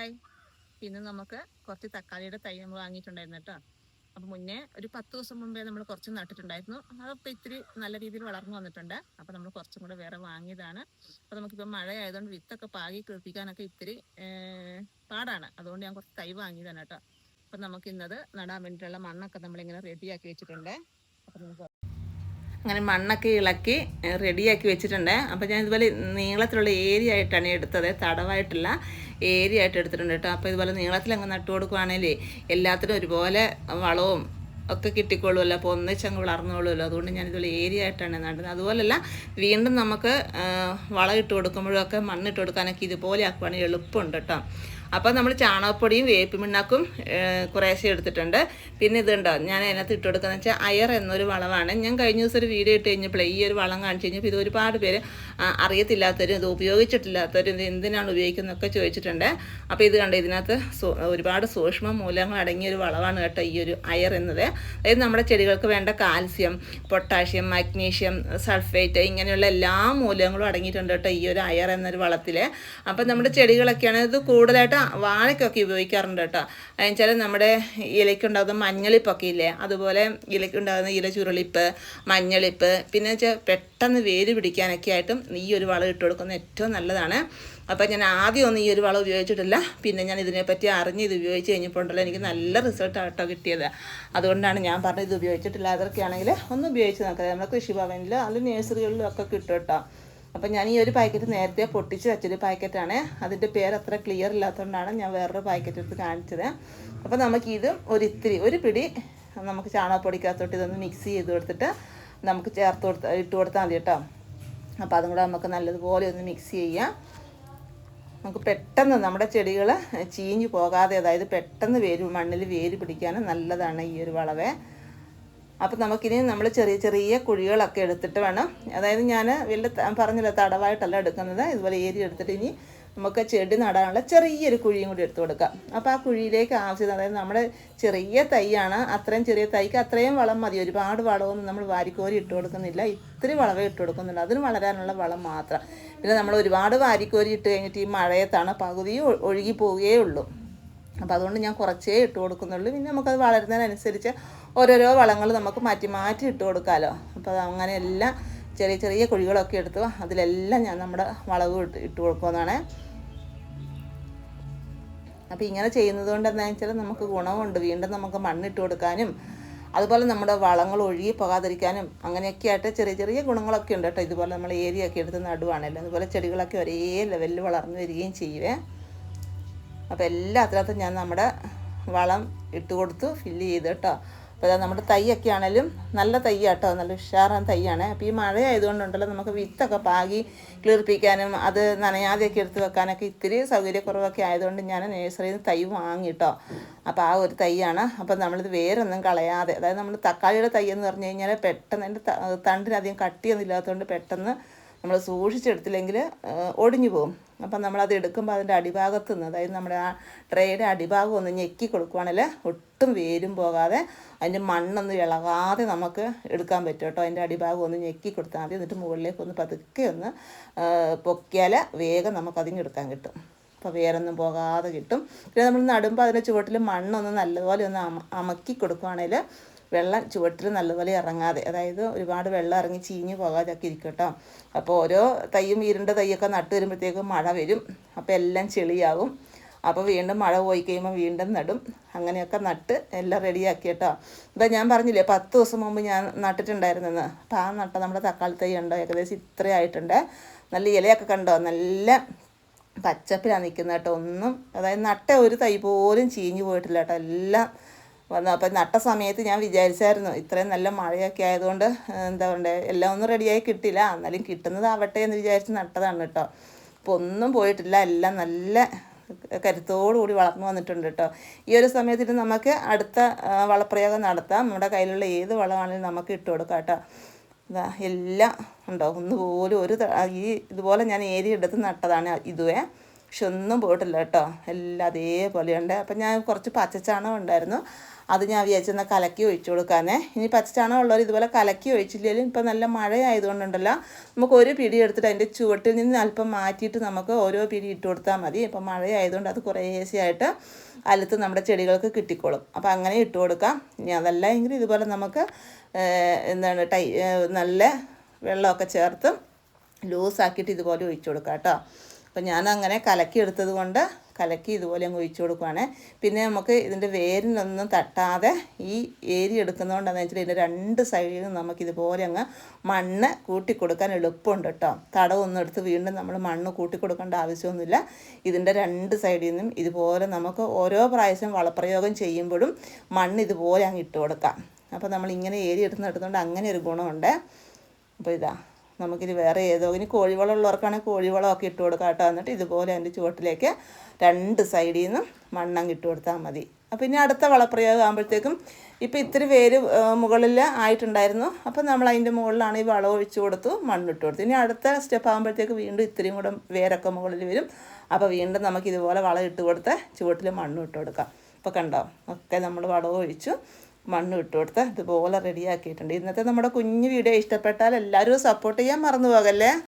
Hi, പിന്നെ നമുക്ക് കുറച്ച് തക്കാളിയുടെ തൈ നമ്മൾ വാങ്ങിയിട്ടുണ്ടായിരുന്നു കേട്ടോ. അപ്പം മുന്നേ ഒരു 10 ദിവസം മുമ്പേ നമ്മൾ കുറച്ച് നട്ടിട്ടുണ്ടായിരുന്നു. അതപ്പോൾ ഇത്തിരി നല്ല രീതിയിൽ വളർന്നു വന്നിട്ടുണ്ട്. അപ്പം നമ്മൾ കുറച്ചും കൂടെ വേറെ വാങ്ങിയതാണ്. അപ്പോൾ നമുക്കിപ്പോൾ മഴ ആയതുകൊണ്ട് വിത്തൊക്കെ പാകി കിളിപ്പിക്കാനൊക്കെ ഇത്തിരി പാടാണ്. അതുകൊണ്ട് ഞാൻ കുറച്ച് തൈ വാങ്ങിയതാണ് കേട്ടോ. അപ്പം നമുക്ക് ഇന്നത് നടാൻ വേണ്ടിയിട്ടുള്ള മണ്ണൊക്കെ നമ്മളിങ്ങനെ റെഡിയാക്കി വെച്ചിട്ടുണ്ട്. അപ്പം നമുക്ക് അങ്ങനെ മണ്ണൊക്കെ ഇളക്കി റെഡിയാക്കി വെച്ചിട്ടുണ്ട്. അപ്പോൾ ഞാൻ ഇതുപോലെ നീളത്തിലുള്ള ഏരിയ ആയിട്ടാണ് എടുത്തത്, തടവായിട്ടുള്ള ഏരിയ ആയിട്ട് എടുത്തിട്ടുണ്ട് കേട്ടോ. അപ്പോൾ ഇതുപോലെ നീളത്തിലങ്ങ് നട്ടു കൊടുക്കുവാണെങ്കിൽ എല്ലാത്തിനും ഒരുപോലെ വളവും ഒക്കെ കിട്ടിക്കൊള്ളുമല്ലോ, അപ്പോൾ ഒന്നിച്ചങ്ങ് വളർന്നോളുമല്ലോ. അതുകൊണ്ട് ഞാൻ ഇതുപോലെ ഏരിയ ആയിട്ടാണ് നടുന്നത്. അതുപോലല്ല വീണ്ടും നമുക്ക് വളം ഇട്ട് കൊടുക്കുമ്പോഴൊക്കെ മണ്ണിട്ട് കൊടുക്കാനൊക്കെ ഇതുപോലെ ആക്കുവാണെങ്കിൽ എളുപ്പമുണ്ട് കേട്ടോ. അപ്പോൾ നമ്മൾ ചാണകപ്പൊടിയും വേപ്പിമിണ്ണാക്കും കുറേശ്ശെ എടുത്തിട്ടുണ്ട്. പിന്നെ ഇതുണ്ടോ ഞാൻ അതിനകത്ത് ഇട്ട് കൊടുക്കുന്നത് വെച്ചാൽ അയർ എന്നൊരു വളമാണ്. ഞാൻ കഴിഞ്ഞ ദിവസം ഒരു വീഡിയോ ഇട്ട് കഴിഞ്ഞപ്പോൾ ഈ ഒരു വളം കാണിച്ചു കഴിഞ്ഞപ്പോൾ ഇത് ഒരുപാട് പേര് അറിയത്തില്ലാത്തവരും ഇത് ഉപയോഗിച്ചിട്ടില്ലാത്തവരും ഇത് എന്തിനാണ് ഉപയോഗിക്കുന്നതൊക്കെ ചോദിച്ചിട്ടുണ്ട്. അപ്പോൾ ഇത് കണ്ട് ഇതിനകത്ത് ഒരുപാട് സൂക്ഷ്മ മൂലങ്ങൾ അടങ്ങിയ ഒരു വളമാണ് കേട്ടോ ഈ ഒരു അയർ എന്നത്. അതായത് നമ്മുടെ ചെടികൾക്ക് വേണ്ട കാൽസ്യം, പൊട്ടാഷ്യം, മഗ്നീഷ്യം, സൾഫേറ്റ് ഇങ്ങനെയുള്ള എല്ലാ മൂലകങ്ങളും അടങ്ങിയിട്ടുണ്ട് കേട്ടോ ഈ ഒരു അയർ എന്നൊരു വളത്തിൽ. അപ്പം നമ്മുടെ ചെടികളൊക്കെയാണ് ഇത് കൂടുതലായിട്ട് വാഴയ്ക്കൊക്കെ ഉപയോഗിക്കാറുണ്ട് കേട്ടോ. എന്നുവെച്ചാൽ നമ്മുടെ ഇലയ്ക്കുണ്ടാകുന്ന മഞ്ഞളിപ്പൊക്കെ ഇല്ലേ, അതുപോലെ ഇലയ്ക്കുണ്ടാകുന്ന ഇല ചുരുളിപ്പ്, മഞ്ഞളിപ്പ്, പിന്നെ വെച്ചാൽ പെട്ടെന്ന് വേര് പിടിക്കാനൊക്കെ ആയിട്ടും ഈ ഒരു വളം ഇട്ട് കൊടുക്കുന്നത് ഏറ്റവും നല്ലതാണ്. അപ്പോൾ ഞാൻ ആദ്യമൊന്നും ഈ ഒരു വളം ഉപയോഗിച്ചിട്ടില്ല. പിന്നെ ഞാൻ ഇതിനെപ്പറ്റി അറിഞ്ഞ് ഇത് ഉപയോഗിച്ച് കഴിഞ്ഞപ്പോൾ ഉണ്ടല്ലോ എനിക്ക് നല്ല റിസൾട്ടാട്ടോ കിട്ടിയത്. അതുകൊണ്ടാണ് ഞാൻ പറഞ്ഞത് ഇത് ഉപയോഗിച്ചിട്ടില്ലാത്തവർക്ക് ആണെങ്കിൽ ഒന്ന് ഉപയോഗിച്ച് നോക്കാം. നമ്മുടെ കൃഷിഭവനിൽ അത് നഴ്സറികളിലും ഒക്കെ കിട്ടും കേട്ടോ. അപ്പം ഞാൻ ഈ ഒരു പാക്കറ്റ് നേരത്തെ പൊട്ടിച്ച് വെച്ചൊരു പാക്കറ്റാണ്. അതിൻ്റെ പേര് അത്ര ക്ലിയർ ഇല്ലാത്തതുകൊണ്ടാണ് ഞാൻ വേറൊരു പാക്കറ്റ് എടുത്ത് കാണിച്ചത്. അപ്പോൾ നമുക്കിത് ഒരു പിടി നമുക്ക് ചാണകപ്പൊടിക്കകത്തോട്ട് ഇതൊന്ന് മിക്സ് ചെയ്ത് കൊടുത്തിട്ട് നമുക്ക് ഇട്ട് കൊടുത്താൽ മതി കേട്ടോ. അപ്പോൾ അതും കൂടെ നമുക്ക് നല്ലതുപോലെ ഒന്ന് മിക്സ് ചെയ്യാം. നമുക്ക് പെട്ടെന്ന് നമ്മുടെ ചെടികൾ ചീഞ്ഞു പോകാതെ, അതായത് പെട്ടെന്ന് മണ്ണിൽ വേര് പിടിക്കാനും നല്ലതാണ് ഈ ഒരു വളവേ. അപ്പം നമുക്കിനി നമ്മൾ ചെറിയ ചെറിയ കുഴികളൊക്കെ എടുത്തിട്ട് വേണം, അതായത് ഞാൻ വലിയ പറഞ്ഞില്ല തടവായിട്ടല്ല എടുക്കുന്നത്, ഇതുപോലെ ഏരിയ എടുത്തിട്ട് ഇനി നമുക്ക് ചെടി നടാനുള്ള ചെറിയൊരു കുഴിയും കൂടി എടുത്തു കൊടുക്കാം. അപ്പോൾ ആ കുഴിയിലേക്ക് ആവശ്യം, അതായത് നമ്മുടെ ചെറിയ തൈയാണ്, അത്രയും ചെറിയ തൈക്ക് അത്രയും വളം മതി. ഒരുപാട് വളമൊന്നും നമ്മൾ വാരിക്കോരി ഇട്ട് കൊടുക്കുന്നില്ല, ഇത്തിരി വളവേ ഇട്ട് കൊടുക്കുന്നുണ്ട്, അതിന് വളരാനുള്ള വളം മാത്രം. പിന്നെ നമ്മൾ ഒരുപാട് വാരിക്കോരി ഇട്ട് കഴിഞ്ഞിട്ട് ഈ മഴയത്താണ് പകുതി ഒഴുകി പോവുകയേ ഉള്ളൂ. അപ്പോൾ അതുകൊണ്ട് ഞാൻ കുറച്ചേ ഇട്ട് കൊടുക്കുന്നുള്ളൂ. പിന്നെ നമുക്കത് വളരുന്നതിനനുസരിച്ച് ഓരോരോ വളങ്ങൾ നമുക്ക് മാറ്റി മാറ്റി ഇട്ട് കൊടുക്കാമല്ലോ. അപ്പോൾ അങ്ങനെ എല്ലാം ചെറിയ ചെറിയ കുഴികളൊക്കെ എടുത്തു അതിലെല്ലാം ഞാൻ നമ്മുടെ വളവ് ഇട്ട് കൊടുക്കുമെന്നാണ്. അപ്പോൾ ഇങ്ങനെ ചെയ്യുന്നത് കൊണ്ട് എന്താണെന്ന് വെച്ചാൽ നമുക്ക് ഗുണമുണ്ട്. വീണ്ടും നമുക്ക് മണ്ണിട്ട് കൊടുക്കാനും അതുപോലെ നമ്മുടെ വളങ്ങൾ ഒഴുകി പോകാതിരിക്കാനും അങ്ങനെയൊക്കെ ആയിട്ട് ചെറിയ ചെറിയ ഗുണങ്ങളൊക്കെ ഉണ്ട് കേട്ടോ. ഇതുപോലെ നമ്മൾ ഏരിയ ഒക്കെ എടുത്ത് നടുവാണല്ലോ. അതുപോലെ ചെടികളൊക്കെ ഒരേ ലെവലിൽ വളർന്നു വരികയും ചെയ്യുവേ. അപ്പോൾ എല്ലാത്തിനകത്തും ഞാൻ നമ്മുടെ വളം ഇട്ട് കൊടുത്തു ഫില്ല് ചെയ്ത് കേട്ടോ. അപ്പോൾ അതാ നമ്മുടെ തൈയൊക്കെ ആണെങ്കിലും നല്ല തൈയാട്ടോ, നല്ല ഉഷാറാൻ തൈയാണ്. അപ്പോൾ ഈ മഴ ആയതുകൊണ്ടുണ്ടല്ലോ നമുക്ക് വിത്തൊക്കെ പാകി കിളിർപ്പിക്കാനും അത് നനയാതെയൊക്കെ എടുത്ത് വെക്കാനൊക്കെ ഇത്തിരി സൗകര്യക്കുറവൊക്കെ ആയതുകൊണ്ട് ഞാൻ നഴ്സറിയിൽ നിന്ന് തൈ വാങ്ങിട്ടോ. അപ്പോൾ ആ ഒരു തൈയാണ്. അപ്പോൾ നമ്മളിത് വേറൊന്നും കളയാതെ, അതായത് നമ്മൾ തക്കാളിയുടെ തൈ എന്ന് പറഞ്ഞു കഴിഞ്ഞാൽ പെട്ടെന്ന് അതിൻ്റെ തണ്ടിനധികം കട്ടിയൊന്നും ഇല്ലാത്തതുകൊണ്ട് പെട്ടെന്ന് നമ്മൾ സൂക്ഷിച്ചെടുത്തില്ലെങ്കിൽ ഒടിഞ്ഞു പോകും. അപ്പം നമ്മളത് എടുക്കുമ്പോൾ അതിൻ്റെ അടിഭാഗത്ത് നിന്ന്, അതായത് നമ്മുടെ ആ ട്രേയുടെ അടിഭാഗം ഒന്ന് ഞെക്കി കൊടുക്കുവാണെങ്കിൽ ഒട്ടും വേരും പോകാതെ അതിൻ്റെ മണ്ണൊന്നും ഇളകാതെ നമുക്ക് എടുക്കാൻ പറ്റും കേട്ടോ. അതിൻ്റെ അടിഭാഗം ഒന്ന് ഞെക്കി കൊടുത്താൽ മതി. എന്നിട്ട് മുകളിലേക്ക് ഒന്ന് പതുക്കെ ഒന്ന് പൊക്കിയാൽ വേഗം നമുക്കതിന് എടുക്കാൻ കിട്ടും. അപ്പോൾ വേരൊന്നും പോകാതെ കിട്ടും. പിന്നെ നമ്മൾ നടുമ്പോൾ അതിൻ്റെ ചുവട്ടിൽ മണ്ണൊന്ന് നല്ലപോലെ ഒന്ന് അമക്കി കൊടുക്കുവാണെങ്കിൽ വെള്ളം ചുവട്ടിൽ നല്ലപോലെ ഇറങ്ങാതെ, അതായത് ഒരുപാട് വെള്ളം ഇറങ്ങി ചീഞ്ഞ് പോകാതെയൊക്കെ ഇരിക്കും കേട്ടോ. അപ്പോൾ ഓരോ തൈയും വീടിൻ്റെ തൈയൊക്കെ നട്ട് വരുമ്പോഴത്തേക്കും മഴ വരും, അപ്പോൾ എല്ലാം ചെളിയാകും. അപ്പോൾ വീണ്ടും മഴ പോയി കഴിയുമ്പോൾ വീണ്ടും നടും. അങ്ങനെയൊക്കെ നട്ട് എല്ലാം റെഡിയാക്കി കേട്ടോ. ഇതാ ഞാൻ പറഞ്ഞില്ലേ 10 ദിവസം മുമ്പ് ഞാൻ നട്ടിട്ടുണ്ടായിരുന്നെന്ന്. അപ്പോൾ ആ നട്ട നമ്മുടെ തക്കാളി തൈ ഉണ്ടോ ഏകദേശം ഇത്രയായിട്ടുണ്ട്. നല്ല ഇലയൊക്കെ കണ്ടോ, നല്ല പച്ചപ്പിലാണ് നിൽക്കുന്നത് കേട്ടോ. ഒന്നും, അതായത് നട്ട ഒരു തൈ പോലും ചീഞ്ഞു പോയിട്ടില്ല കേട്ടോ. എല്ലാം വന്നു. അപ്പം നട്ട സമയത്ത് ഞാൻ വിചാരിച്ചായിരുന്നു ഇത്രയും നല്ല മഴയൊക്കെ ആയതുകൊണ്ട് എന്താ പറയുക എല്ലാം ഒന്നും റെഡിയായി കിട്ടില്ല, എന്നാലും കിട്ടുന്നതാവട്ടെ എന്ന് വിചാരിച്ച് നട്ടതാണ് കേട്ടോ. അപ്പോൾ ഒന്നും പോയിട്ടില്ല, എല്ലാം നല്ല കരുത്തോടുകൂടി വളർന്നു വന്നിട്ടുണ്ട് കേട്ടോ. ഈ ഒരു സമയത്തിന് നമുക്ക് അടുത്ത വളപ്രയോഗം നടത്താം. നമ്മുടെ കയ്യിലുള്ള ഏത് വളമാണെങ്കിലും നമുക്ക് ഇട്ട് കൊടുക്കാം കേട്ടോ. ഇതാ എല്ലാം ഉണ്ടോ, ഒന്നുപോലും ഇതുപോലെ ഞാൻ ഏരിയ എടുത്ത് നട്ടതാണ് ഇതുവേ. പക്ഷെ ഒന്നും പോയിട്ടില്ല കേട്ടോ, എല്ലാം അതേപോലെയുണ്ട്. അപ്പം ഞാൻ കുറച്ച് പച്ചച്ചാണകം ഉണ്ടായിരുന്നു, അത് ഞാൻ വിചാരിച്ചെന്നാൽ കലക്കി ഒഴിച്ചു കൊടുക്കാനേ. ഇനി പച്ചച്ചാണകം ഉള്ളവർ ഇതുപോലെ കലക്കി ഒഴിച്ചില്ലെങ്കിലും ഇപ്പം നല്ല മഴ ആയതുകൊണ്ടുണ്ടല്ലോ, നമുക്ക് ഒരു പിടി എടുത്തിട്ട് അതിൻ്റെ ചുവട്ടിൽ നിന്ന് അല്പം മാറ്റിയിട്ട് നമുക്ക് ഓരോ പിടി ഇട്ട് കൊടുത്താൽ മതി. ഇപ്പം മഴ ആയതുകൊണ്ട് അത് കുറേശ്ശെയായിട്ട് അലുത്ത് നമ്മുടെ ചെടികൾക്ക് കിട്ടിക്കോളും. അപ്പോൾ അങ്ങനെ ഇട്ട് കൊടുക്കാം. ഇനി അതല്ല എങ്കിൽ ഇതുപോലെ നമുക്ക് എന്താണ് നല്ല വെള്ളമൊക്കെ ചേർത്ത് ലൂസാക്കിയിട്ട് ഇതുപോലെ ഒഴിച്ചു കൊടുക്കാം കേട്ടോ. അപ്പം ഞാനങ്ങനെ കലക്കി എടുത്തത് കൊണ്ട് കലക്കി ഇതുപോലെ അങ്ങ് ഒഴിച്ചു കൊടുക്കുവാണ്. പിന്നെ നമുക്ക് ഇതിൻ്റെ വേരിനൊന്നും തട്ടാതെ ഈ ഏരി എടുക്കുന്നതുകൊണ്ടാണെന്ന് വെച്ചാൽ ഇതിൻ്റെ രണ്ട് സൈഡിൽ നിന്ന് നമുക്കിതുപോലെ അങ്ങ് മണ്ണ് കൂട്ടിക്കൊടുക്കാൻ എളുപ്പമുണ്ട് കേട്ടോ. തടവൊന്നും എടുത്ത് വീണ്ടും നമ്മൾ മണ്ണ് കൂട്ടിക്കൊടുക്കേണ്ട ആവശ്യമൊന്നുമില്ല. ഇതിൻ്റെ രണ്ട് സൈഡിൽ നിന്നും ഇതുപോലെ നമുക്ക് ഓരോ പ്രാവശ്യം വളപ്രയോഗം ചെയ്യുമ്പോഴും മണ്ണ് ഇതുപോലെ അങ്ങ് ഇട്ട് കൊടുക്കാം. അപ്പോൾ നമ്മളിങ്ങനെ ഏരി എടുത്തുകൊണ്ട് അങ്ങനെ ഒരു ഗുണമുണ്ട്. അപ്പോൾ ഇതാ നമുക്കിത് വേറെ ഏതോ ഇനി കോഴിവളം ഉള്ളവർക്കാണെങ്കിൽ കോഴിവളമൊക്കെ ഇട്ട് കൊടുക്കാം കേട്ടോ. എന്നിട്ട് ഇതുപോലെ അതിൻ്റെ ചുവട്ടിലേക്ക് രണ്ട് സൈഡിൽ നിന്നും മണ്ണങ്ങ് ഇട്ട് കൊടുത്താൽ മതി. അപ്പോൾ ഇനി അടുത്ത വളപ്രയോഗം ആകുമ്പോഴത്തേക്കും ഇപ്പോൾ ഇത്തിരി വേര് മുകളിൽ ആയിട്ടുണ്ടായിരുന്നു, അപ്പോൾ നമ്മൾ അതിൻ്റെ മുകളിലാണ് ഈ വളം ഒഴിച്ചു കൊടുത്തു, മണ്ണിട്ട് കൊടുത്തു. ഇനി അടുത്ത സ്റ്റെപ്പ് ആകുമ്പോഴത്തേക്ക് വീണ്ടും ഇത്തിരിയും കൂടെ വേരൊക്കെ മുകളിൽ വരും. അപ്പോൾ വീണ്ടും നമുക്ക് ഇതുപോലെ വളം ഇട്ട് കൊടുത്ത് ചുവട്ടിൽ മണ്ണും ഇട്ട് കൊടുക്കാം. അപ്പോൾ കണ്ടോ, ഒക്കെ നമ്മൾ വളവും ഒഴിച്ചു മണ്ണ് ഇട്ട് കൊടുത്ത് ഇതുപോലെ റെഡിയാക്കിയിട്ടുണ്ട്. ഇന്നത്തെ നമ്മുടെ കുഞ്ഞു വീഡിയോ ഇഷ്ടപ്പെട്ടാൽ എല്ലാവരും സപ്പോർട്ട് ചെയ്യാൻ മറന്നു പോകല്ലേ.